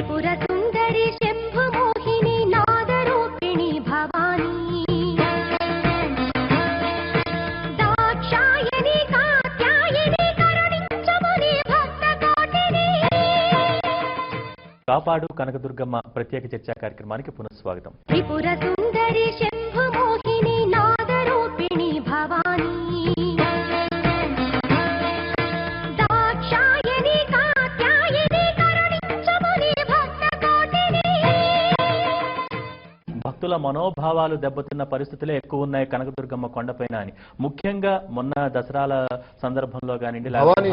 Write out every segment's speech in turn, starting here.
త్రిపుర సుందరి శంభు మోహిని నాదరూపిణి భవానీ దాక్షాయని కాత్యాయని కరుణించముని భక్త కోటిని. కాపాడు కనకదుర్గమ్మ ప్రత్యేక చర్చా కార్యక్రమానికి పునఃస్వాగతం. త్రిపుర సుందరి శంభు మోహిని నాదరూపిణి భవానీ దాక్షాయని కాత్యాయని కరుణించముని భక్త కోటిని. భక్తుల మనోభావాలు దెబ్బతిన్న పరిస్థితులే ఎక్కువ ఉన్నాయి కనకదుర్గమ్మ కొండపైన అని. ముఖ్యంగా మొన్న దసరాల సందర్భంలో కానివ్వండి,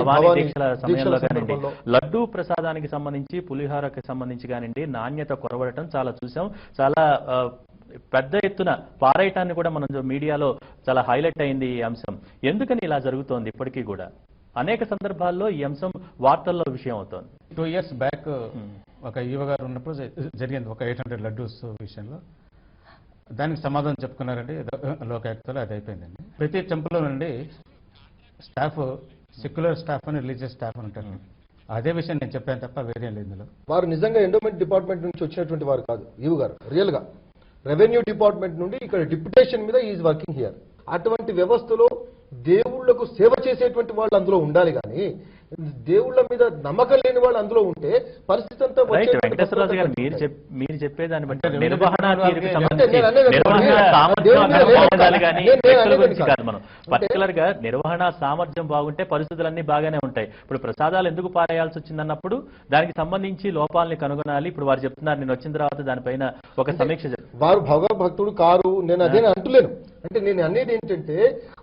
భవానీ దీక్షల సమయంలో కానివ్వండి, లడ్డూ ప్రసాదానికి సంబంధించి పులిహోరకి సంబంధించి కానివ్వండి నాణ్యత కొరవడటం చాలా చూసాం. చాలా పెద్ద ఎత్తున పారేయటాన్ని కూడా మనం మీడియాలో చాలా హైలైట్ అయింది ఈ అంశం. ఎందుకని ఇలా జరుగుతోంది? ఇప్పటికీ కూడా అనేక సందర్భాల్లో ఈ అంశం వార్తల్లో విషయం అవుతోంది. 2 years బ్యాక్ ఒక యువ గారు ఉన్నప్పుడు జరిగింది ఒక 800 లడ్డూస్ విషయంలో. దానికి సమాధానం చెప్పుకున్నారండి లోకాయుక్తలో, అది అయిపోయిందండి. ప్రతి టెంపుల్లో నుండి స్టాఫ్ సెక్యులర్ స్టాఫ్ అని రిలీజియస్ స్టాఫ్ అని ఉంటారు. అదే విషయం నేను చెప్పాను తప్ప వేరే లేదు ఇందులో. వారు నిజంగా ఎండోమెంట్ డిపార్ట్మెంట్ నుంచి వచ్చినటువంటి వారు కాదు ఈవు గారు. రియల్ గా రెవెన్యూ డిపార్ట్మెంట్ నుండి ఇక్కడ డిప్యుటేషన్ మీద ఈజ్ వర్కింగ్ హియర్. అటువంటి వ్యవస్థలో దేవుళ్లకు సేవ చేసేటువంటి వాళ్ళు అందులో ఉండాలి, కానీ దేవుళ్ళ మీద నమ్మకం లేని వాళ్ళు అందులో ఉంటే పరిస్థితి అంతా. వెంకటేశ్వరరాజు గారు మీరు చెప్పేదాన్ని బట్టి పర్టికులర్ గా నిర్వహణ సామర్థ్యం బాగుంటే పరిస్థితులన్నీ బాగానే ఉంటాయి. ఇప్పుడు ప్రసాదాలు ఎందుకు పారేయాల్సి వచ్చిందన్నప్పుడు దానికి సంబంధించి లోపాలని కనుగొనాలి. ఇప్పుడు వారు చెప్తున్నారు నేను వచ్చిన తర్వాత దానిపైన ఒక సమీక్ష. వారు భగవద్భక్తుడు కారు, నేను అదే అంటలేను. అంటే నేను అనేది ఏంటంటే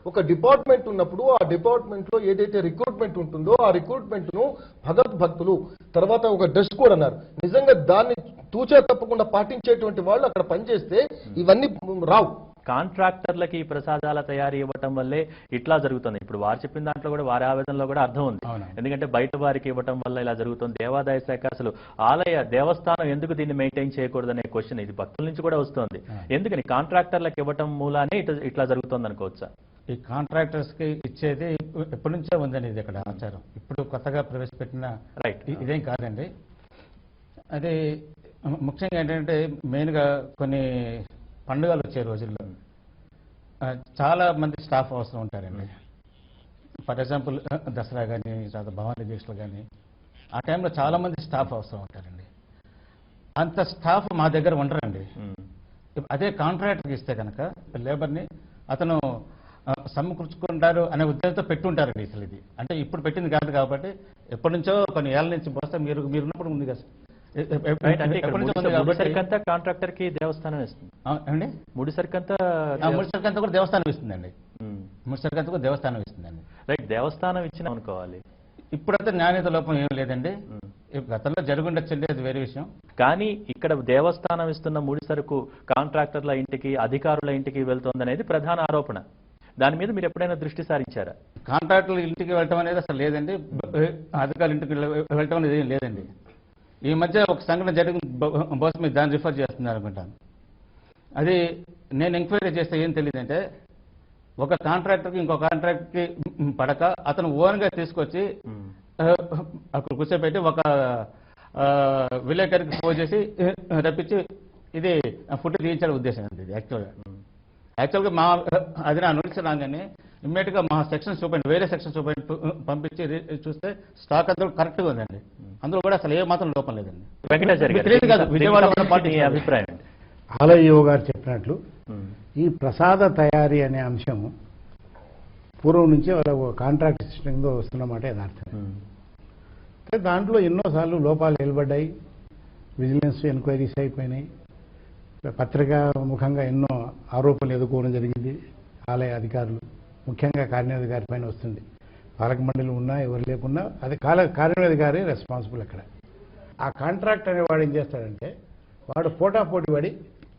ఒక డిపార్ట్మెంట్ ఉన్నప్పుడు ఆ డిపార్ట్మెంట్ లో ఏదైతే రిక్రూట్మెంట్ ఉంటుందో ఆ రిక్రూట్మెంట్ ను భగవద్భక్తులు తర్వాత ఒక డ్రెస్ కోడ్ అన్నారు. నిజంగా దాన్ని తూచా తప్పకుండా పాటించేటువంటి వాళ్ళు అక్కడ పనిచేస్తే ఇవన్నీ రావు. కాంట్రాక్టర్లకి ప్రసాదాల తయారీ ఇవ్వటం వల్లే ఇట్లా జరుగుతుంది. ఇప్పుడు వారు చెప్పిన దాంట్లో కూడా వారి ఆవేదనలో కూడా అర్థం ఉంది. ఎందుకంటే బయట వారికి ఇవ్వటం వల్ల ఇలా జరుగుతుంది. దేవాదాయ శాఖ అసలు ఆలయ దేవస్థానం ఎందుకు దీన్ని మెయింటైన్ చేయకూడదనే క్వశ్చన్ ఇది భక్తుల నుంచి కూడా వస్తుంది. ఎందుకని కాంట్రాక్టర్లకు ఇవ్వటం మూలానే ఇట్లా జరుగుతుంది అనుకోవచ్చా? ఈ కాంట్రాక్టర్స్ కి ఇచ్చేది ఎప్పటి నుంచో ఉందండి ఇది ఇక్కడ ఆచారం. ఇప్పుడు కొత్తగా ప్రవేశపెట్టిన ఇదేం కాదండి. అది ముఖ్యంగా ఏంటంటే మెయిన్గా కొన్ని పండుగలు వచ్చే రోజుల్లో చాలా మంది స్టాఫ్ అవసరం ఉంటారండి. ఫర్ ఎగ్జాంపుల్ దసరా కానీ తర్వాత భవానీ దీక్షలు కానీ ఆ టైంలో చాలా మంది స్టాఫ్ అవసరం ఉంటారండి. అంత స్టాఫ్ మా దగ్గర ఉండరండి. అదే కాంట్రాక్టర్కి ఇస్తే కనుక లేబర్ని అతను సమకూర్చుకుంటారు అనే ఉద్దేశంతో పెట్టుంటారండి. అసలు ఇది అంటే ఇప్పుడు పెట్టింది కాదు కాబట్టి ఎప్పటి నుంచో కొన్ని ఏళ్ళ నుంచి బహుశా మీరు ఉన్నప్పుడు ఉంది కదా. కాంట్రాక్టర్ కి దేవస్థానం ఇస్తుంది అండి. ముడి సరికంతా కూడా దేవస్థానం ఇస్తుందండి. ముడి సరికంతా కూడా దేవస్థానం ఇస్తుందండి. రైట్, దేవస్థానం ఇచ్చిన అనుకోవాలి. ఇప్పుడైతే నాణ్యత లోపం ఏం లేదండి. గతంలో జరుగుండొచ్చండి, అది వేరే విషయం. కానీ ఇక్కడ దేవస్థానం ఇస్తున్న ముడి సరుకు కాంట్రాక్టర్ల ఇంటికి అధికారుల ఇంటికి వెళ్తోందనేది ప్రధాన ఆరోపణ. దాని మీద మీరు ఎప్పుడైనా దృష్టి సారించారా? కాంట్రాక్టర్ల ఇంటికి వెళ్ళటం అనేది అసలు లేదండి. అధికారుల ఇంటికి వెళ్ళటం అనేది ఏం లేదండి. ఈ మధ్య ఒక సంఘటన జరిగింది, బహుశా మీరు దాన్ని రిఫర్ చేస్తున్నారు అనుకుంటాను. అది నేను ఎంక్వైరీ చేస్తే ఏం తెలియదంటే ఒక కాంట్రాక్టర్కి ఇంకో కాంట్రాక్టర్కి పడక అతను ఓన్గా తీసుకొచ్చి అక్కడ కూర్చోబెట్టి ఒక విలేకరికి ఫోన్ చేసి రప్పించి ఇది ఫుడ్ తీయించడం ఉద్దేశం అండి. ఇది యాక్చువల్గా మా అది నా నోటీస్ రాగానే ఇమ్మీడియట్గా మా సెక్షన్ సూపరింట్ వేరే సెక్షన్ సూపరింట్ పంపించి చూస్తే స్టాక్ అంతా కరెక్ట్గా ఉందండి. అందులో కూడా అసలు ఏ మాత్రం లోపం లేదండి. అభిప్రాయం ఆలయ యువ గారు చెప్పినట్లు ఈ ప్రసాద తయారీ అనే అంశం పూర్వం నుంచి వాళ్ళ కాంట్రాక్ట్ సిస్టంగా వస్తున్నమాట యథార్థం. దాంట్లో ఎన్నోసార్లు లోపాలు నిలబడ్డాయి, విజిలెన్స్ ఎంక్వైరీస్ అయిపోయినాయి, పత్రికా ముఖంగా ఎన్నో ఆరోపణలు ఎదుర్కోవడం జరిగింది. ఆలయ అధికారులు ముఖ్యంగా కార్యాధికారి పైన వస్తుంది. పాలక మండలి ఉన్నా ఎవరు లేకున్నా అది కార్యాధికారి రెస్పాన్సిబుల్. అక్కడ ఆ కాంట్రాక్ట్ అనేవాడు ఏం చేస్తాడంటే వాడు పోటాపోటీ పడి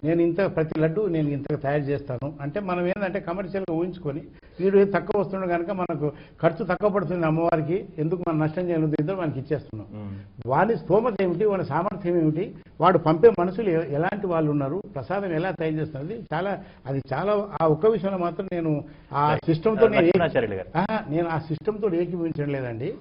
నేను ఇంత ప్రతి లడ్డు నేను ఇంతగా తయారు చేస్తాను అంటే మనం ఏంటంటే కమర్షియల్గా ఊహించుకొని వీడు తక్కువ వస్తుండే కనుక మనకు ఖర్చు తక్కువ పడుతుంది అమ్మవారికి, ఎందుకు మనం నష్టం చేయడం ఇద్దరు మనకి ఇచ్చేస్తున్నాం. వాడి స్తోమత ఏమిటి, వాడి సామర్థ్యం ఏమిటి, వాడు పంపే మనుషులు ఎలాంటి వాళ్ళు ఉన్నారు, ప్రసాదం ఎలా తయారు చేస్తున్నది అది చాలా ఆ ఒక్క విషయంలో మాత్రం నేను ఆ సిస్టంతో నేను ఆ సిస్టంతో ఏకీభవించడం లేదండి.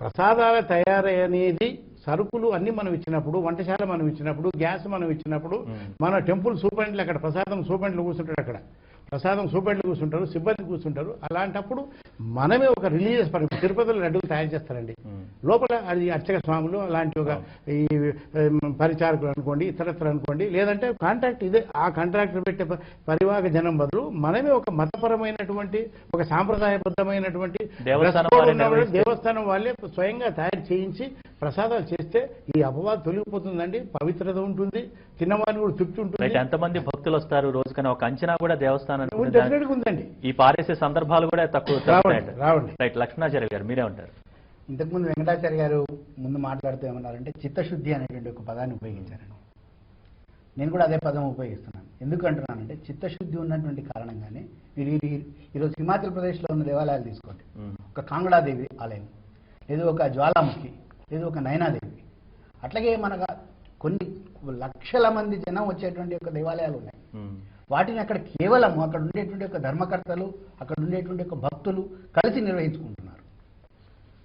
ప్రసాదాల తయారీ అనేది సరుకులు అన్ని మనం ఇచ్చినప్పుడు, వంటశాల మనం ఇచ్చినప్పుడు, గ్యాస్ మనం ఇచ్చినప్పుడు, మన టెంపుల్ సూపరింట్లు అక్కడ ప్రసాదం సూపరింట్లు కూర్చుంటాడు, అక్కడ ప్రసాదం సూపరింట్లు కూర్చుంటారు, సిబ్బంది కూర్చుంటారు. అలాంటప్పుడు మనమే ఒక రిలీజియస్ తిరుపతిలో లడ్డూలు తయారు చేస్తారండి. లోపల అది అర్చక స్వాములు అలాంటి ఒక ఈ పరిచారకులు అనుకోండి, ఇతరత్ర అనుకోండి, లేదంటే కాంట్రాక్ట్ ఇదే ఆ కాంట్రాక్టర్ పెట్టే పరివాహక జనం బదులు మనమే ఒక మతపరమైనటువంటి ఒక సాంప్రదాయబద్ధమైనటువంటి దేవస్థానం వాళ్ళే స్వయంగా తయారు చేయించి ప్రసాదాలు చేస్తే ఈ అపవాదం తొలగిపోతుందండి, పవిత్రత ఉంటుంది, తిన్నవారిని కూడా తృప్తి ఉంటుంది. ఎంతమంది భక్తులు వస్తారు రోజుకని ఒక అంచనా కూడా దేవస్థానం ఉందండి. ఈ పారేసే సందర్భాలు కూడా తక్కువ రావండి. రైట్. లక్ష్మణాచార్య గారు మీరే ఉంటారు. ఇంతకుముందు వెంకటాచార్య గారు ముందు మాట్లాడుతూ ఏమన్నారంటే చిత్తశుద్ధి అనేటువంటి ఒక పదాన్ని ఉపయోగించారండి. నేను కూడా అదే పదం ఉపయోగిస్తున్నాను. ఎందుకు అంటున్నానంటే చిత్తశుద్ధి ఉన్నటువంటి కారణంగానే మీరు ఈరోజు హిమాచల్ ప్రదేశ్లో ఉన్న దేవాలయాలు తీసుకోండి. ఒక కాంగడాదేవి ఆలయం, లేదు ఒక జ్వాలాముఖి, లేదు ఒక నయనాదేవి, అట్లాగే మన కొన్ని లక్షల మంది జనం వచ్చేటువంటి ఒక దేవాలయాలు ఉన్నాయి. వాటిని అక్కడ కేవలం అక్కడ ఉండేటువంటి ఒక ధర్మకర్తలు, అక్కడ ఉండేటువంటి ఒక భక్తులు కలిసి నిర్వహించుకుంటున్నారు.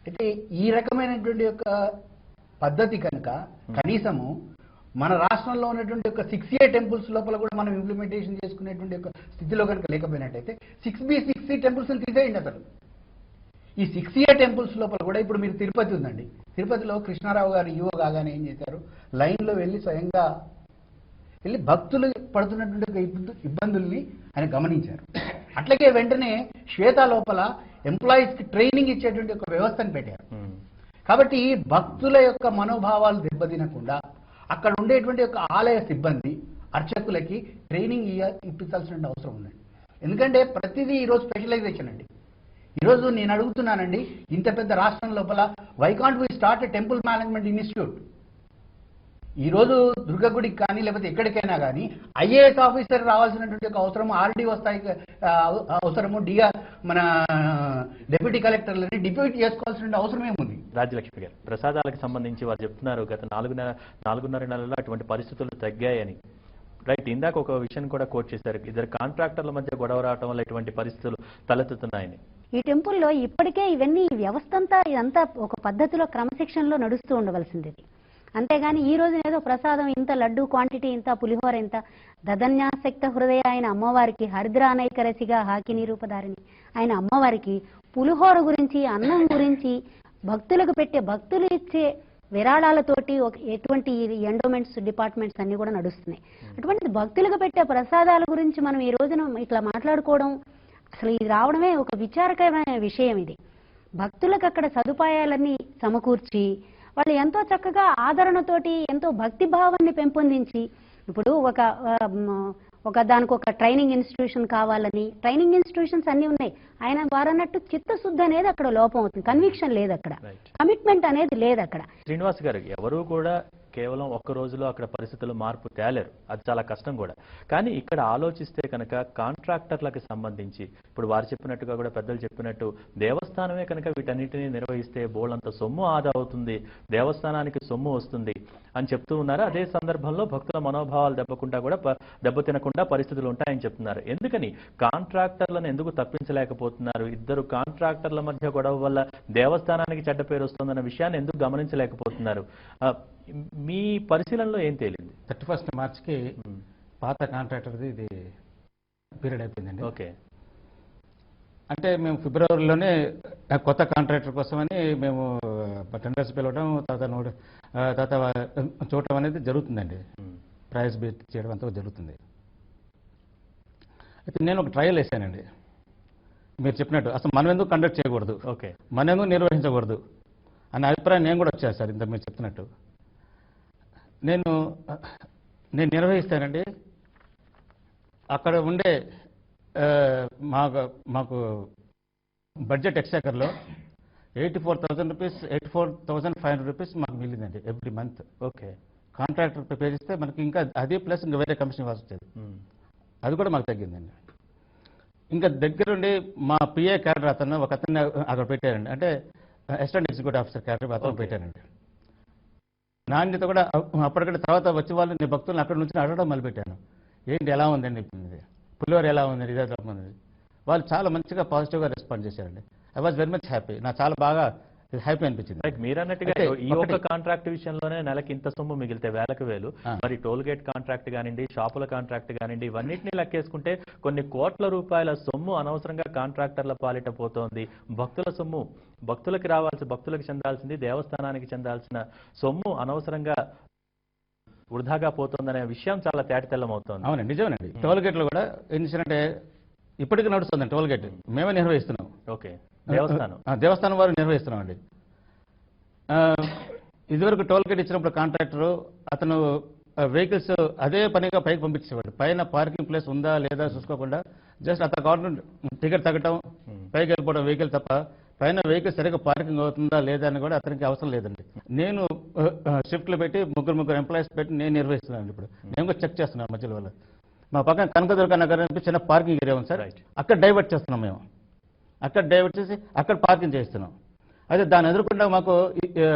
అయితే ఈ రకమైనటువంటి ఒక పద్ధతి కనుక కనీసము మన రాష్ట్రంలో ఉన్నటువంటి ఒక 6A టెంపుల్స్ లోపల కూడా మనం ఇంప్లిమెంటేషన్ చేసుకునేటువంటి ఒక స్థితిలో కనుక లేకపోయినట్టయితే 6B 6C టెంపుల్స్ తీసేయండి అసలు. ఈ 6A టెంపుల్స్ లోపల కూడా ఇప్పుడు మీరు తిరుపతి ఉందండి, తిరుపతిలో కృష్ణారావు గారు ఈవో కాగానే ఏం చేశారు, లైన్లో వెళ్ళి స్వయంగా వెళ్ళి భక్తులు పడుతున్నటువంటి ఇబ్బందుల్ని ఆయన గమనించారు. అట్లాగే వెంటనే శ్వేత లోపల ఎంప్లాయీస్కి ట్రైనింగ్ ఇచ్చేటువంటి ఒక వ్యవస్థను పెట్టారు. కాబట్టి భక్తుల యొక్క మనోభావాలు దెబ్బతినకుండా అక్కడ ఉండేటువంటి ఒక ఆలయ సిబ్బంది అర్చకులకి ట్రైనింగ్ ఇప్పించాల్సిన అవసరం ఉందండి. ఎందుకంటే ప్రతిదీ ఈరోజు స్పెషలైజేషన్ అండి. ఈరోజు నేను అడుగుతున్నానండి, ఇంత పెద్ద రాష్ట్రం లోపల why can't we start a temple management institute? ఈరోజు దుర్గగుడికి కానీ లేకపోతే ఎక్కడికైనా కానీ ఐఏఎస్ ఆఫీసర్ రావాల్సినటువంటి ఒక అవసరము, ఆర్డీ స్థాయికి అవసరము, మన డిప్యూటీ కలెక్టర్లని డిప్యూటీ చేసుకోవాల్సిన అవసరం ఏముంది? రాజ్యలక్ష్మి గారు, ప్రసాదాలకు సంబంధించి వారు చెప్తున్నారు గత 4.5 నెలల్లో అటువంటి పరిస్థితులు తగ్గాయని. రైట్. ఇందాక ఒక విషయం కూడా కోట్ చేశారు, ఇద్దరు కాంట్రాక్టర్ల మధ్య గొడవ రావడం వల్ల ఇటువంటి పరిస్థితులు తలెత్తుతున్నాయని. ఈ టెంపుల్లో ఇప్పటికే ఇవన్నీ వ్యవస్థ అంతా ఇదంతా ఒక పద్ధతిలో క్రమశిక్షణలో నడుస్తూ ఉండవలసింది. అంతేగాని ఈ రోజు ఏదో ప్రసాదం ఇంత లడ్డు క్వాంటిటీ ఇంత పులిహోర ఇంత దదన్యాసక్త హృదయ ఆయన అమ్మవారికి హరిద్ర అనైకరసిగా హాకి నిరూపధారిని ఆయన అమ్మవారికి పులిహోర గురించి, అన్నం గురించి, భక్తులకు పెట్టే భక్తులు ఇచ్చే విరాళాలతోటి ఎటువంటి ఎండోమెంట్స్ డిపార్ట్మెంట్స్ అన్ని కూడా నడుస్తున్నాయి. అటువంటి భక్తులకు పెట్టే ప్రసాదాల గురించి మనం ఈ రోజున ఇట్లా మాట్లాడుకోవడం అసలు ఇది రావడమే ఒక విచారకరమైన విషయం. ఇది భక్తులకు అక్కడ సదుపాయాలన్నీ సమకూర్చి వాళ్ళు ఎంతో చక్కగా ఆదరణతోటి ఎంతో భక్తి భావాన్ని పెంపొందించి ఇప్పుడు ఒక దానికి ఒక ట్రైనింగ్ ఇన్స్టిట్యూషన్ కావాలని ట్రైనింగ్ ఇన్స్టిట్యూషన్స్ అన్ని ఉన్నాయి. ఆయన వారన్నట్టు చిత్తశుద్ధి అనేది అక్కడ లోపం అవుతుంది, కన్విక్షన్ లేదు అక్కడ, కమిట్మెంట్ అనేది లేదు అక్కడ. శ్రీనివాస్ గారు, ఎవరు కూడా కేవలం ఒక్క రోజులో అక్కడ పరిస్థితులు మార్పు తేలేరు, అది చాలా కష్టం కూడా. కానీ ఇక్కడ ఆలోచిస్తే కనుక కాంట్రాక్టర్లకు సంబంధించి ఇప్పుడు వారు చెప్పినట్టుగా కూడా పెద్దలు చెప్పినట్టు దేవస్థానమే కనుక వీటన్నిటిని నిర్వహిస్తే బోళ్ళంత సొమ్ము ఆదా అవుతుంది, దేవస్థానానికి సొమ్ము వస్తుంది అని చెప్తూ ఉన్నారు. అదే సందర్భంలో భక్తుల మనోభావాలు దెబ్బతినకుండా పరిస్థితులు ఉంటాయని చెప్తున్నారు. ఎందుకని కాంట్రాక్టర్లను ఎందుకు తప్పించలేకపోతున్నారు? ఇద్దరు కాంట్రాక్టర్ల మధ్య గొడవ వల్ల దేవస్థానానికి చెడ్డ పేరు వస్తుందన్న విషయాన్ని ఎందుకు గమనించలేకపోతున్నారు? మీ పరిశీలనలో ఏం తేలింది? 31 మార్చికి పాత కాంట్రాక్టర్ది ఇది పీరియడ్ అయిపోయిందండి. ఓకే. అంటే మేము ఫిబ్రవరిలోనే కొత్త కాంట్రాక్టర్ కోసమని మేము టెండర్స్ పిలవడం, తర్వాత చూడటం అనేది జరుగుతుందండి. ప్రైస్ బీట్ చేయడం అంతా జరుగుతుంది. అయితే నేను ఒక ట్రయల్ వేసానండి. మీరు చెప్పినట్టు అసలు మనం ఎందుకు కండక్ట్ చేయకూడదు, ఓకే, మనం ఎందుకు నిర్వహించకూడదు అనే అభిప్రాయం నేను కూడా వచ్చాను సార్. ఇంత మీరు చెప్తున్నట్టు నేను నిర్వహిస్తానండి. అక్కడ ఉండే మాకు బడ్జెట్ ఎక్స్చేకర్లో 84,000 రూపీస్ 84,500 రూపీస్ మాకు మిగిలిందండి every month. Okay. Contractor pay చేస్తే మనకి ఇంకా అది ప్లస్ ఇంకా వేరే కమిషన్ ఇవ్వాల్సి వచ్చేది, అది కూడా మాకు తగ్గిందండి. ఇంకా దగ్గరుండి మా పిఏ క్యాడర్ అతను ఒక అతన్ని అక్కడ పెట్టారండి, అంటే అసిస్టెంట్ ఎగ్జిక్యూటివ్ ఆఫీసర్ క్యాడర్ అతను పెట్టారండి. నాణ్యత కూడా అప్పటికంటే తర్వాత వచ్చే వాళ్ళు నేను భక్తులను అక్కడ నుంచి అడగడం మొదలుపెట్టాను, ఏంటి ఎలా ఉందండి ఇది పులిహోర ఎలా ఉందండి, ఇదే ఉంది. వాళ్ళు చాలా మంచిగా పాజిటివ్గా రెస్పాండ్ చేశారండి. I was very much happy. నాకు చాలా బాగా హ్యాపీ అనిపించింది. లైక్ మీరు అన్నట్టుగా అయితే ఈ ఒక్క కాంట్రాక్ట్ విషయంలోనే నెలకి ఇంత సొమ్ము మిగిలితే వేలకు వేలు, మరి టోల్ గేట్ కాంట్రాక్ట్ కానివ్వండి, షాపుల కాంట్రాక్ట్ కానివ్వండి, ఇవన్నిటిని లెక్కేసుకుంటే కొన్ని కోట్ల రూపాయల సొమ్ము అనవసరంగా కాంట్రాక్టర్ల పాలిట పోతోంది. భక్తుల సొమ్ము భక్తులకు చెందాల్సింది, దేవస్థానానికి చెందాల్సిన సొమ్ము అనవసరంగా వృధాగా పోతుందనే విషయం చాలా తేటతెల్లమవుతోంది. అవునండి, నిజమేనండి. టోల్ గేట్లు కూడా ఏంటంటే ఇప్పటికీ నడుస్తుంది టోల్ గేట్, మేమే నిర్వహిస్తున్నాం. ఓకే, దేవస్థానం వారు నిర్వహిస్తున్నాం అండి. ఇదివరకు టోల్ గేట్ ఇచ్చినప్పుడు కాంట్రాక్టర్ అతను వెహికల్స్ అదే పనిగా పైకి పంపించేవాడు. పైన పార్కింగ్ ప్లేస్ ఉందా లేదా చూసుకోకుండా జస్ట్ అతను గవర్నమెంట్ టికెట్ తగ్గటం, పైకి వెళ్ళిపోవడం వెహికల్ తప్ప పైన వెహికల్ సరిగ్గా పార్కింగ్ అవుతుందా లేదా అని కూడా అతనికి అవసరం లేదండి. నేను షిఫ్ట్లు పెట్టి ముగ్గురు ఎంప్లాయీస్ పెట్టి నేను నిర్వహిస్తున్నాను. ఇప్పుడు నేను కూడా చెక్ చేస్తున్నాను మధ్యలో వల్ల. మా పక్కన కనకదుర్గ నగర్ అని చిన్న పార్కింగ్ ఏరియా ఉంది సార్, అక్కడ డైవర్ట్ చేస్తున్నాం మేము. అక్కడ డైవర్ట్ చేసి అక్కడ పార్కింగ్ చేస్తున్నాం. అయితే దాన్ని ఎదుర్కొంటే మాకు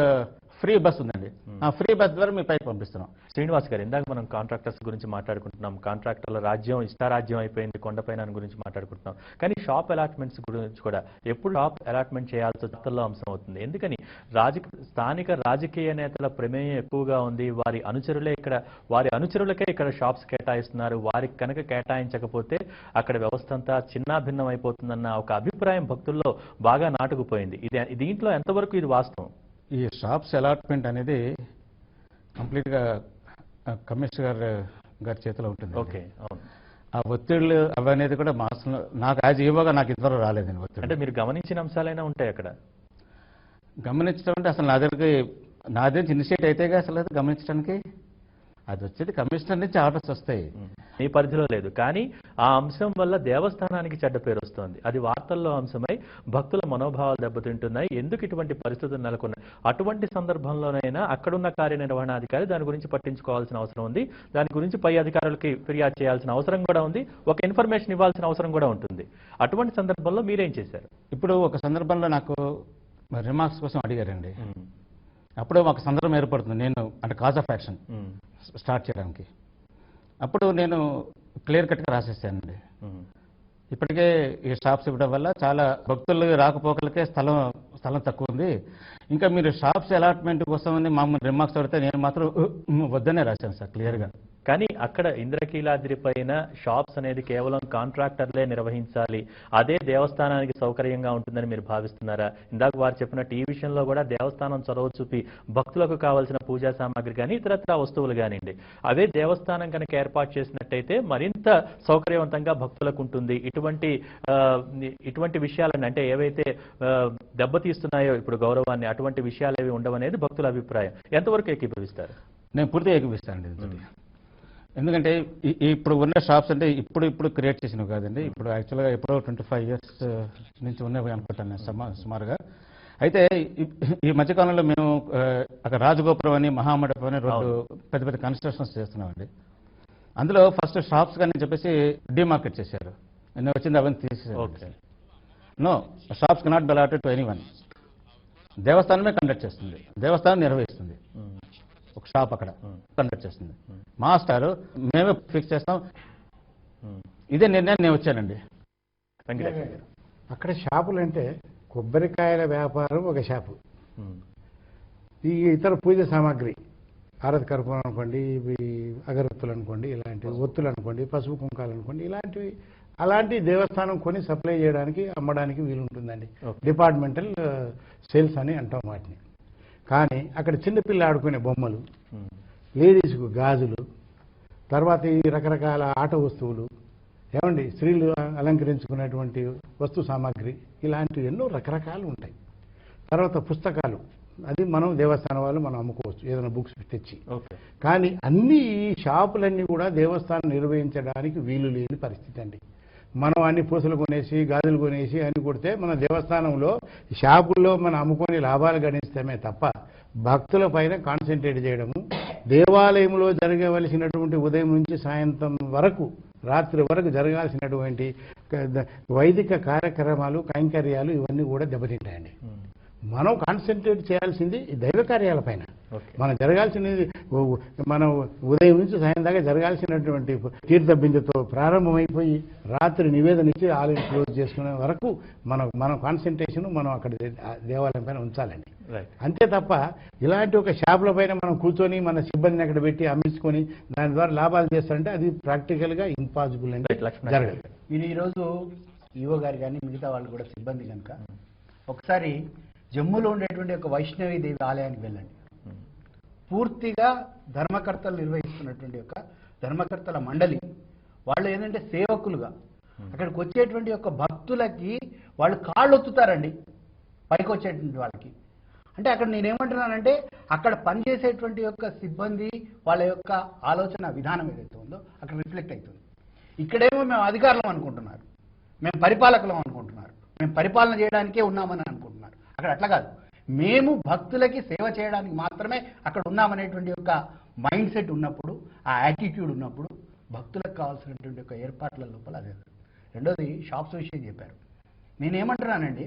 ఫ్రీ బస్ ఉందండి. ఆ ఫ్రీ బస్ ద్వారా మీ పైకి పంపిస్తున్నాం. శ్రీనివాస్ గారు, ఇందాక మనం కాంట్రాక్టర్స్ గురించి మాట్లాడుకుంటున్నాం. కాంట్రాక్టర్ల రాజ్యం ఇష్టారాజ్యం అయిపోయింది కొండపైన గురించి మాట్లాడుకుంటున్నాం. కానీ షాప్ అలాట్మెంట్స్ గురించి కూడా ఎప్పుడు షాప్ అలాట్మెంట్ చేయాల్సి చట్టంలో అంశం అవుతుంది. ఎందుకని స్థానిక రాజకీయ నేతల ప్రమేయం ఎక్కువగా ఉంది. వారి అనుచరులకే ఇక్కడ షాప్స్ కేటాయిస్తున్నారు. వారికి కనుక కేటాయించకపోతే అక్కడ వ్యవస్థ అంతా చిన్నాభిన్నం అయిపోతుందన్న ఒక అభిప్రాయం భక్తుల్లో బాగా నాటుకుపోయింది. దీంట్లో ఎంతవరకు ఇది వాస్తవం? ఈ షాప్స్ అలాట్మెంట్ అనేది కంప్లీట్గా కమిషనర్ గారి చేతిలో ఉంటుంది. ఓకే, అవును. ఆ ఒత్తిళ్ళు అవనేది కూడా మాసంలో నాకు యాజ్ ఈవోగా నాకు ఇద్దరు రాలేదండి ఒత్తిడి. అంటే మీరు గమనించిన అంశాలైనా ఉంటాయి అక్కడ? గమనించడం అంటే అసలు నా దగ్గర ఇనిషియేట్ అయితేగా అసలు అది గమనించడానికి అది వచ్చేది కమిషనర్ నుంచి ఆర్డర్స్ వస్తాయి. మీ పరిధిలో లేదు, కానీ ఆ అంశం వల్ల దేవస్థానానికి చెడ్డ పేరు వస్తుంది. అది వార్తల్లో అంశమై భక్తుల మనోభావాలు దెబ్బతింటున్నాయి. ఎందుకు ఇటువంటి పరిస్థితులు నెలకొన్నాయి? అటువంటి సందర్భంలోనైనా అక్కడున్న కార్యనిర్వహణాధికారి దాని గురించి పట్టించుకోవాల్సిన అవసరం ఉంది. దాని గురించి పై అధికారులకి ఫిర్యాదు చేయాల్సిన అవసరం కూడా ఉంది. ఒక ఇన్ఫర్మేషన్ ఇవ్వాల్సిన అవసరం కూడా ఉంటుంది. అటువంటి సందర్భంలో మీరేం చేశారు? ఇప్పుడు ఒక సందర్భంలో నాకు రిమార్క్స్ కోసం అడిగారండి. అప్పుడు ఒక సందర్భం ఏర్పడుతుంది, నేను అంటే కాజ్ ఆఫ్ యాక్షన్ స్టార్ట్ చేయడానికి. అప్పుడు నేను క్లియర్ కట్గా రాసేసానండి. ఇప్పటికే ఈ షాప్స్ ఇవ్వడం వల్ల చాలా భక్తులు రాకపోకలకే స్థలం తక్కువ ఉంది. ఇంకా మీరు షాప్స్ అలాట్మెంట్ కోసం మామూలు రిమార్క్స్ అడిగితే నేను మాత్రం వద్దనే రాశాను సార్ క్లియర్గా. కానీ అక్కడ ఇంద్రకీలాద్రి పైన షాప్స్ అనేది కేవలం కాంట్రాక్టర్లే నిర్వహించాలి, అదే దేవస్థానానికి సౌకర్యంగా ఉంటుందని మీరు భావిస్తున్నారా? ఇందాక వారు చెప్పినట్టు ఈ విషయంలో కూడా దేవస్థానం చొరవ చూపి భక్తులకు కావాల్సిన పూజా సామాగ్రి కానీ ఇతరత్ర వస్తువులు కానివ్వండి అవే దేవస్థానం కనుక ఏర్పాటు చేసినట్టయితే మరింత సౌకర్యవంతంగా భక్తులకు ఉంటుంది. ఇటువంటి విషయాలని అంటే ఏవైతే దెబ్బతీస్తున్నాయో ఇప్పుడు గౌరవాన్ని, అటువంటి విషయాలు ఏవి ఉండవనేది భక్తుల అభిప్రాయం. ఎంతవరకు ఏకీభవిస్తారు? నేను పూర్తిగా ఏకీభవిస్తానండి. ఎందుకంటే ఇప్పుడు ఉన్న షాప్స్ అంటే ఇప్పుడు క్రియేట్ చేసినవి కాదండి. ఇప్పుడు యాక్చువల్గా ఎప్పుడో 25 years నుంచి ఉన్నవి అనుకుంటాను సుమారుగా. అయితే ఈ మధ్యకాలంలో మేము అక్కడ రాజగోపురం అని, మహామండపం అని 2 పెద్ద పెద్ద కన్స్ట్రక్షన్స్ చేస్తున్నామండి. అందులో ఫస్ట్ షాప్స్ కానీ చెప్పేసి డిమార్కెట్ చేశారు. నేను వచ్చింది అవన్నీ తీసేసారు. No, shops cannot be allotted to anyone. దేవస్థానమే కండక్ట్ చేస్తుంది, దేవస్థానం నిర్వహిస్తుంది. ఒక షాప్ అక్కడ కండక్ట్ చేస్తుంది. మాస్టర్ మేమే ఫిక్స్ చేస్తాం. ఇదే నిర్ణయం నేను వచ్చానండి. అక్కడ షాపులు అంటే కొబ్బరికాయల వ్యాపారం ఒక షాపు, ఈ ఇతర పూజ సామాగ్రి ఆరతి కర్పూరం అనుకోండి, అగరత్తులు అనుకోండి, ఇలాంటివి ఒత్తులు అనుకోండి, పసుపు కుంకాలు అనుకోండి, అలాంటి దేవస్థానం కొని సప్లై చేయడానికి అమ్మడానికి వీలుంటుందండి. డిపార్ట్మెంటల్ సేల్స్ అని అంటాం వాటిని. కానీ అక్కడ చిన్నపిల్ల ఆడుకునే బొమ్మలు, లేడీస్కు గాజులు, తర్వాత ఈ రకరకాల ఆట వస్తువులు, ఏమండి స్త్రీలు అలంకరించుకునేటువంటి వస్తు సామాగ్రి, ఇలాంటివి ఎన్నో రకరకాలు ఉంటాయి. తర్వాత పుస్తకాలు, అది మనం దేవస్థానం వాళ్ళు మనం అమ్ముకోవచ్చు ఏదైనా బుక్స్ తెచ్చి. కానీ అన్ని ఈ షాపులన్నీ కూడా దేవస్థానం నిర్వహించడానికి వీలు లేని పరిస్థితి అండి. మనం అన్ని పూసలు కొనేసి గాజులు కొనేసి అన్ని కొడితే మన దేవస్థానంలో షాపుల్లో మనం అమ్ముకొని లాభాలు గణిస్తామే తప్ప భక్తుల పైన కాన్సన్ట్రేట్ చేయడము, దేవాలయంలో జరగవలసినటువంటి ఉదయం నుంచి సాయంత్రం వరకు రాత్రి వరకు జరగాల్సినటువంటి వైదిక కార్యక్రమాలు, కైంకర్యాలు ఇవన్నీ కూడా దెబ్బతింటాయండి. మనం కాన్సన్ట్రేట్ చేయాల్సింది ఈ దైవ కార్యాలపైన. ఓకే. మనం జరగాల్సినది మనం ఉదయం నుంచి సాయం దాకా జరగాల్సినటువంటి తీర్థ బిందుతో ప్రారంభమైపోయి రాత్రి నివేదన ఇచ్చి ఆలయం క్లోజ్ చేసుకునే వరకు మన కాన్సన్ట్రేషన్ మనం అక్కడ దేవాలయం పైన ఉంచాలండి. అంతే తప్ప ఇలాంటి ఒక షాపుల పైన మనం కూర్చొని మన సిబ్బందిని అక్కడ పెట్టి అమ్మించుకొని దాని ద్వారా లాభాలు చేస్తారంటే అది ప్రాక్టికల్గా ఇంపాసిబుల్ అంటే జరగదు. మీరు ఈరోజు ఈవో గారు కానీ మిగతా వాళ్ళు కూడా సిబ్బంది కనుక ఒకసారి జమ్మూలో ఉండేటువంటి ఒక వైష్ణవి దేవి ఆలయానికి వెళ్ళండి. పూర్తిగా ధర్మకర్తలు నిర్వహిస్తున్నటువంటి ఒక ధర్మకర్తల మండలి వాళ్ళు ఏంటంటే సేవకులుగా అక్కడికి వచ్చేటువంటి ఒక భక్తులకి వాళ్ళు కాళ్ళు ఒత్తుతారండి పైకి వచ్చేటువంటి వాళ్ళకి. అంటే అక్కడ నేనేమంటున్నానంటే అక్కడ పనిచేసేటువంటి యొక్క సిబ్బంది వాళ్ళ యొక్క ఆలోచన విధానం ఏదైతే ఉందో అక్కడ రిఫ్లెక్ట్ అవుతుంది. ఇక్కడేమో మేము అధికారులం అనుకుంటున్నారు, మేము పరిపాలకులం అనుకుంటున్నారు, మేము పరిపాలన చేయడానికే ఉన్నామని అనుకుంటున్నారు. అక్కడ అట్లా కాదు, మేము భక్తులకి సేవ చేయడానికి మాత్రమే అక్కడ ఉన్నామనేటువంటి యొక్క మైండ్ సెట్ ఉన్నప్పుడు, ఆ యాటిట్యూడ్ ఉన్నప్పుడు భక్తులకు కావాల్సినటువంటి యొక్క ఏర్పాట్ల లోపల అదే. రెండోది షాప్స్ విషయం చెప్పారు. నేనేమంటున్నానండి,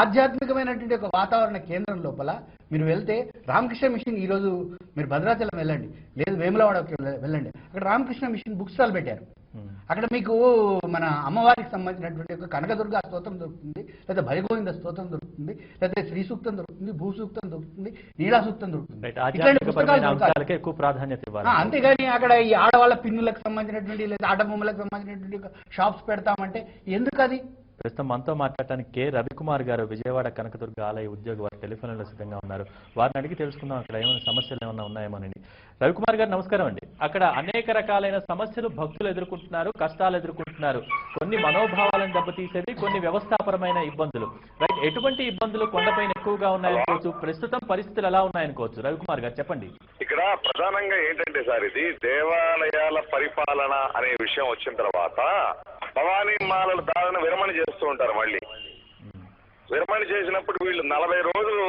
ఆధ్యాత్మికమైనటువంటి ఒక వాతావరణ కేంద్రం లోపల మీరు వెళ్తే రామకృష్ణ మిషన్ ఈరోజు మీరు భద్రాచలం వెళ్ళండి, లేదు వేములవాడకి వెళ్ళండి, అక్కడ రామకృష్ణ మిషన్ బుక్ స్టాల్ పెట్టారు. అక్కడ మీకు మన అమ్మవారికి సంబంధించినటువంటి ఒక కనకదుర్గ స్తోత్రం దొరుకుతుంది, లేదా భయగోవింద స్తోత్రం దొరుకుతుంది, లేదా శ్రీ సూక్తం దొరుకుతుంది, భూ సూక్తం దొరుకుతుంది, నీలా సూక్తం దొరుకుతుంది. ఇట్లాంటి పుస్తకాలు ఎక్కువ ప్రాధాన్యత ఇవ్వాలి. అంతేగాని అక్కడ ఈ ఆడవాళ్ళ పిన్నులకు సంబంధించినటువంటి లేదా ఆట బొమ్మలకు సంబంధించినటువంటి షాప్స్ పెడతామంటే ఎందుకు అది? ప్రస్తుతం మనతో మాట్లాడటానికి కె రవికుమార్ గారు విజయవాడ కనకదుర్గ ఆలయ ఉద్యోగి వారు టెలిఫోన్లో సిద్ధంగా ఉన్నారు. వారిని అడిగి తెలుసుకుందాం అక్కడ ఏమైనా సమస్యలు ఏమైనా ఉన్నాయేమోనండి. రవికుమార్ గారు నమస్కారం అండి. అక్కడ అనేక రకాలైన సమస్యలు భక్తులు ఎదుర్కొంటున్నారు, కష్టాలు ఎదుర్కొంటున్నారు. కొన్ని మనోభావాలను దెబ్బతీసేది, కొన్ని వ్యవస్థాపరమైన ఇబ్బందులు. రైట్, ఎటువంటి ఇబ్బందులు కొండపైన ఎక్కువగా ఉన్నాయనుకోవచ్చు, ప్రస్తుతం పరిస్థితులు ఎలా ఉన్నాయనుకోవచ్చు? రవికుమార్ గారు చెప్పండి. ఇక్కడ ప్రధానంగా ఏంటంటే సార్, ఇది దేవాలయాల పరిపాలన అనే విషయం వచ్చిన తర్వాత భవానీ మాలల దారిని విరమణ చేస్తూ ఉంటారు. మళ్ళీ విరమణ చేసినప్పుడు వీళ్ళు 40 రోజులు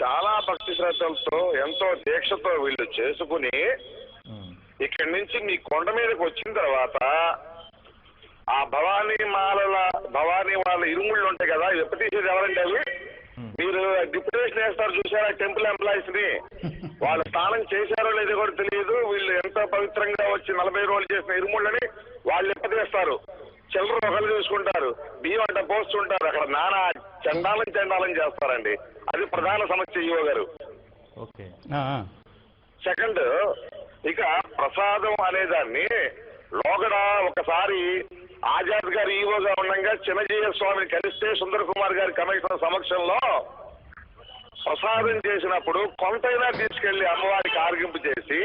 చాలా భక్తి శ్రద్ధలతో ఎంతో దీక్షతో వీళ్ళు చేసుకుని ఇక్కడి నుంచి మీ కొండ మీదకి వచ్చిన తర్వాత ఆ భవానీ వాళ్ళ ఇరుముళ్ళు ఉంటాయి కదా, ఎప్పతీసేది ఎవరండి అవి? మీరు డిప్యుటేషన్ వేస్తారు చూసారా టెంపుల్ ఎంప్లాయీస్ ని, వాళ్ళు స్నానం చేశారో లేదో కూడా తెలియదు. వీళ్ళు ఎంతో పవిత్రంగా వచ్చి 40 రోజులు చేసిన ఇరుముళ్ళని వాళ్ళు ఎప్పతీస్తారు. చిల్లర ఒకరు చూసుకుంటారు, బియ్యం అంట పోస్తుంటారు. అక్కడ నానా చండాలం చేస్తారండి. అది ప్రధాన సమస్య ఈవో గారు. సెకండ్, ఇక ప్రసాదం అనేదాన్ని లోగడ ఒకసారి ఆజాద్ గారు ఈవోగా ఉండగా చిన్నజీయ స్వామిని కలిస్తే సుందర్ కుమార్ గారి కమిషనర్ సమక్షంలో ప్రసాదం చేసినప్పుడు కొంతైనా తీసుకెళ్లి అమ్మవారికి ఆరగింపు చేసి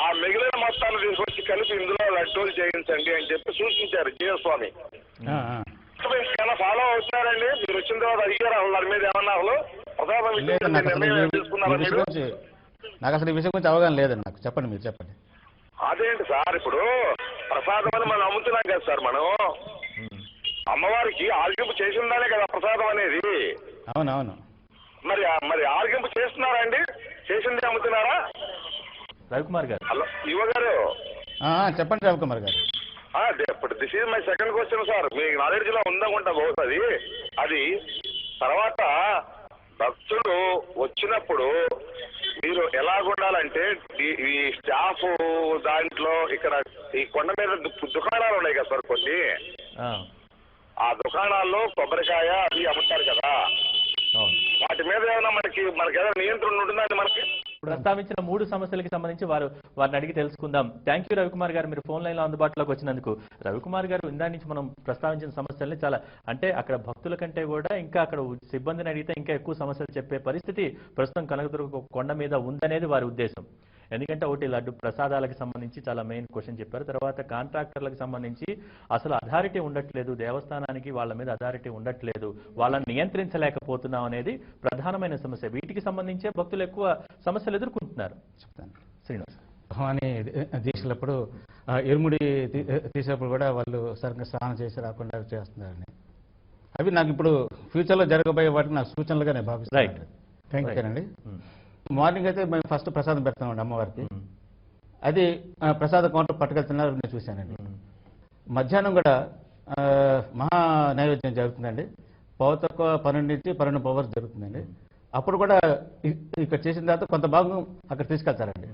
ఆ మిగిలిన మొత్తాన్ని తీసుకొచ్చి కలిపి ఇందులో లడ్డూలు చేయించండి అని చెప్పి సూచించారు జీవస్వామి. ఏమైనా ఫాలో అవుతున్నారండి? మీరు వచ్చిన తర్వాత అడిగారు దాని మీద ఏమన్నా ప్రసాదం తీసుకున్నారా మీరు? నాకు అసలు ఈ విషయం గురించి అవగాహన లేదండి. నాకు చెప్పండి, మీరు చెప్పండి. అదేంటి సార్, ఇప్పుడు ప్రసాదం అని మనం అమ్ముతున్నాం కదా సార్, మనం అమ్మవారికి ఆర్గింపు చేసిందానే కదా ప్రసాదం అనేది. అవునవును. మరి ఆర్గింపు చేస్తున్నారా అండి? చేసిందే అమ్ముతున్నారా? రవికుమార్ గారు. హలో యువ గారు చెప్పండి. రవికుమార్ గారు, ఇప్పుడు this is my second question sir. Me knowledge లో ఉందనుకుంటా బహుశా అది. తర్వాత భక్తులు వచ్చినప్పుడు మీరు ఎలాగుండాలంటే ఈ స్టాఫ్ దాంట్లో ఇక్కడ ఈ కొండ మీద దుకాణాలు ఉన్నాయి కదా సార్ కొన్ని, ఆ దుకాణాల్లో కొబ్బరికాయ అవి అమ్ముతారు కదా, వాటి మీద ఏమైనా మనకి ఏదైనా నియంత్రణ ఉంటుందండి? మనకి ప్రస్తావించిన 3 సమస్యలకి సంబంధించి వారిని అడిగి తెలుసుకుందాం. థ్యాంక్ యూ రవికుమార్ గారు, మీరు ఫోన్ లైన్ లో అందుబాటులోకి వచ్చినందుకు. రవికుమార్ గారు, ఇందా నుంచి మనం ప్రస్తావించిన సమస్యల్ని చాలా అంటే అక్కడ భక్తుల కంటే కూడా ఇంకా అక్కడ సిబ్బందిని అడిగితే ఇంకా ఎక్కువ సమస్యలు చెప్పే పరిస్థితి ప్రస్తుతం కనకదుర్గ కొండ మీద ఉందనేది వారి ఉద్దేశం. ఎందుకంటే ఒకటి లడ్డు ప్రసాదాలకు సంబంధించి చాలా మెయిన్ క్వశ్చన్ చెప్పారు. తర్వాత కాంట్రాక్టర్లకు సంబంధించి అసలు అథారిటీ ఉండట్లేదు, దేవస్థానానికి వాళ్ళ మీద అథారిటీ ఉండట్లేదు, వాళ్ళని నియంత్రించలేకపోతున్నాం అనేది ప్రధానమైన సమస్య. వీటికి సంబంధించే భక్తులు ఎక్కువ సమస్యలు ఎదుర్కొంటున్నారు. చెప్తాను శ్రీనివాస్. భవానీ దీక్షలప్పుడు ఇరుముడి తీసేప్పుడు కూడా వాళ్ళు సరిగ్గా స్నానం చేసి రాకుండా చేస్తున్నారని, అవి నాకు ఇప్పుడు ఫ్యూచర్లో జరగబోయే వాటికి నాకు సూచనలుగా నేను భావిస్తాను. థ్యాంక్ యూ అండి. మార్నింగ్ అయితే మేము ఫస్ట్ ప్రసాదం పెడతామండి అమ్మవారికి. అది ప్రసాద కౌంటర్ పట్టుకెళ్తున్నారు నేను చూశానండి. మధ్యాహ్నం కూడా మహా నైవేద్యం జరుగుతుందండి. 12:12 నుంచి 12 జరుగుతుందండి. అప్పుడు కూడా ఇక్కడ చేసిన తర్వాత కొంత భాగం అక్కడ తీసుకెళ్తారండి.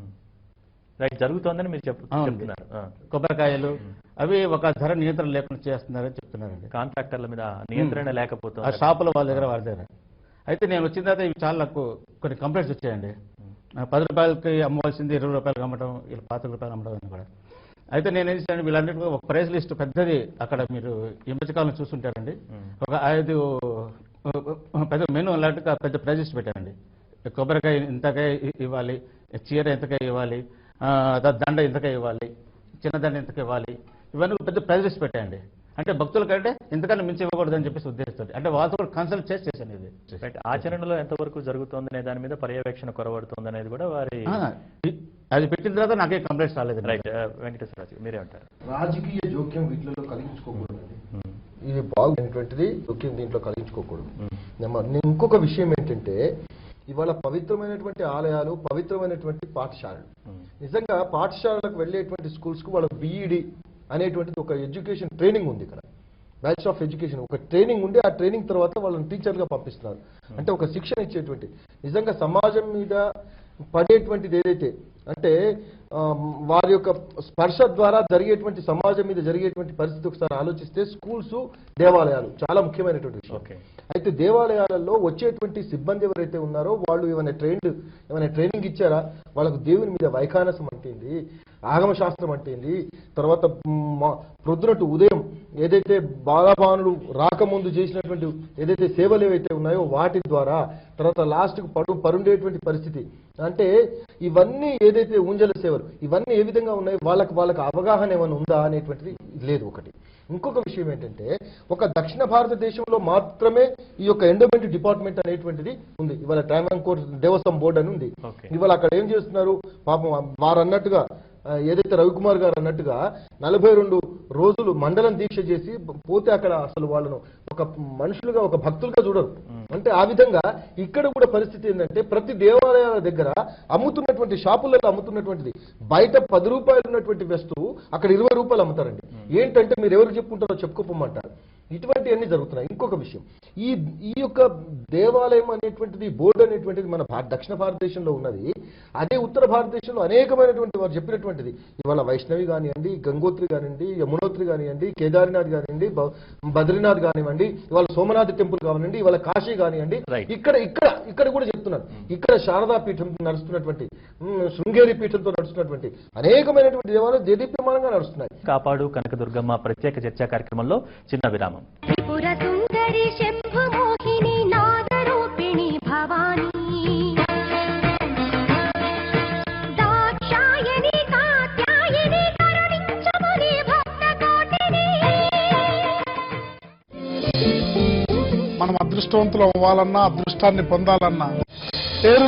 రైట్, జరుగుతోందని మీరు అవునండి. చెప్తున్నారు. కొబ్బరికాయలు అవి ఒక ధర నియంత్రణ లేకుండా చేస్తున్నారని చెప్తున్నారండి. కాంట్రాక్టర్ల మీద నియంత్రణ లేకపోతుంది. ఆ షాపుల వాళ్ళ దగ్గర అయితే నేను వచ్చిన తర్వాత ఇవి చాలా నాకు కొన్ని కంప్లైంట్స్ వచ్చాయండి. 10 రూపాయలకి అమ్మవలసింది 20 రూపాయలకి అమ్మటం, ఇలా 25 రూపాయలు అమ్మడం అని కూడా. అయితే నేను ఏం చేశాను, వీళ్ళన్నిటికీ ఒక ప్రైస్ లిస్ట్ పెద్దది అక్కడ మీరు ఈ మధ్యకాలం చూస్తుంటారండి. ఒక 5 పెద్ద మెనూ అలాంటిగా పెద్ద ప్రైజ్ లిస్ట్ పెట్టానండి. కొబ్బరికాయ ఇంతకాయ ఇవ్వాలి, చీర ఎంతకాయ ఇవ్వాలి, దండ ఇంతకాయ ఇవ్వాలి, చిన్న దండ ఇంతకాయ ఇవ్వాలి, ఇవన్నీ పెద్ద ప్రైజ్ లిస్ట్ పెట్టాయండి. అంటే భక్తుల కంటే ఇంతకన్నా మించి ఇవ్వకూడదని చెప్పేసి ఉద్దేశిస్తుంది. అంటే వాళ్ళతో కూడా కన్సల్ట్ చేశాను ఇది. రైట్, ఆచరణలో ఎంతవరకు జరుగుతుంది అనే దాని మీద పర్యవేక్షణ కొరబడుతుంది అనేది కూడా వారి అది పెట్టిన తర్వాత నాకే కంప్లైంట్స్ రాలేదు. రైట్, వెంకటేశ్వరరాజు మీరేమంటారు? రాజకీయ జోక్యం వీటిలో కలిగించుకోకూడదండి. ఇది బాగున్నటువంటిది జోక్యం దీంట్లో కలిగించుకోకూడదు. నేను ఇంకొక విషయం ఏంటంటే, ఇవాళ పవిత్రమైనటువంటి ఆలయాలు, పవిత్రమైనటువంటి పాఠశాలలు, నిజంగా పాఠశాలలకు వెళ్ళేటువంటి స్కూల్స్ కు వాళ్ళ బీఈడి అనేటువంటిది ఒక ఎడ్యుకేషన్ ట్రైనింగ్ ఉంది. ఇక్కడ బ్యాచ్ ఆఫ్ ఎడ్యుకేషన్ ఒక ట్రైనింగ్ ఉండి, ఆ ట్రైనింగ్ తర్వాత వాళ్ళని టీచర్గా పంపిస్తున్నారు. అంటే ఒక శిక్షణ ఇచ్చేటువంటి, నిజంగా సమాజం మీద పడేటువంటిది ఏదైతే అంటే వారి యొక్క స్పర్శ ద్వారా జరిగేటువంటి సమాజం మీద జరిగేటువంటి పరిస్థితి ఒకసారి ఆలోచిస్తే స్కూల్స్, దేవాలయాలు చాలా ముఖ్యమైనటువంటి విషయం. అయితే దేవాలయాలలో వచ్చేటువంటి సిబ్బంది ఎవరైతే ఉన్నారో వాళ్ళు ఏమైనా ట్రైనింగ్ ఇచ్చారా? వాళ్ళకు దేవుని మీద వైఖానసం అంటేంది, ఆగమశాస్త్రం అంటేంది, తర్వాత ప్రొద్దునట్టు ఉదయం ఏదైతే బాలబానుడు రాకముందు చేసినటువంటి ఏదైతే సేవలు ఏవైతే ఉన్నాయో వాటి ద్వారా, తర్వాత లాస్ట్కు పరుండేటువంటి పరిస్థితి, అంటే ఇవన్నీ ఏదైతే ఊంజల సేవలు ఇవన్నీ ఏ విధంగా ఉన్నాయి, వాళ్ళకి అవగాహన ఏమైనా ఉందా అనేటువంటిది లేదు. ఒకటి ఇంకొక విషయం ఏంటంటే, ఒక దక్షిణ భారతదేశంలో మాత్రమే ఈ యొక్క ఎండోమెంట్ డిపార్ట్మెంట్ అనేటువంటిది ఉంది. ఇవాళ ట్రావెంకోర్ దేవస్వం బోర్డు అని ఉంది. ఇవాళ అక్కడ ఏం చేస్తున్నారు పాపం, వారు అన్నట్టుగా ఏదైతే రవికుమార్ గారు అన్నట్టుగా 42 రోజులు మండలం దీక్ష చేసి పోతే అక్కడ అసలు వాళ్ళను ఒక మనుషులుగా, ఒక భక్తులుగా చూడరు. అంటే ఆ విధంగా ఇక్కడ కూడా పరిస్థితి ఏంటంటే, ప్రతి దేవాలయాల దగ్గర అమ్ముతున్నటువంటి షాపులలో అమ్ముతున్నటువంటిది బయట 10 రూపాయలు ఉన్నటువంటి వస్తువు అక్కడ 20 రూపాయలు అమ్ముతారండి. ఏంటంటే మీరు ఎవరు చెప్పుకుంటారో చెప్పుకోపోమంటారు. ఇటువంటివన్నీ జరుగుతున్నాయి. ఇంకొక విషయం, ఈ యొక్క దేవాలయం అనేటువంటిది, బోర్డు అనేటువంటిది మన దక్షిణ భారతదేశంలో ఉన్నది. అదే ఉత్తర భారతదేశంలో అనేకమైనటువంటి వారు చెప్పినటువంటిది, ఇవాళ వైష్ణవి కానివ్వండి, గంగోత్రి కానివ్వండి, యమునోత్రి కానివ్వండి, కేదార్నాథ్ కానివ్వండి, బద్రీనాథ్ కానివ్వండి, ఇవాళ సోమనాథ్ టెంపుల్ కానివ్వండి, ఇవాళ కాశీ కానివ్వండి, ఇక్కడ కూడా చెప్తున్నారు. ఇక్కడ శారదా పీఠం నడుస్తున్నటువంటి, శృంగేరి పీఠంతో నడుస్తున్నటువంటి అనేకమైనటువంటి దేవాలయాలు దేదీప్యమానంగా నడుస్తున్నాయి. కాపాడు కనకదుర్గమ్మ ప్రత్యేక చర్చా కార్యక్రమంలో చిన్న విరామం. త్రిపుర సుందరి శంభు మోహిని నాదరూపిణి భవానీ, దాక్షాయణి కాత్యాయని కరుణించముని భక్త కోటిని. మనం అదృష్టవంతులు అవ్వాలన్నా, అదృష్టాన్ని పొందాలన్నా పేరు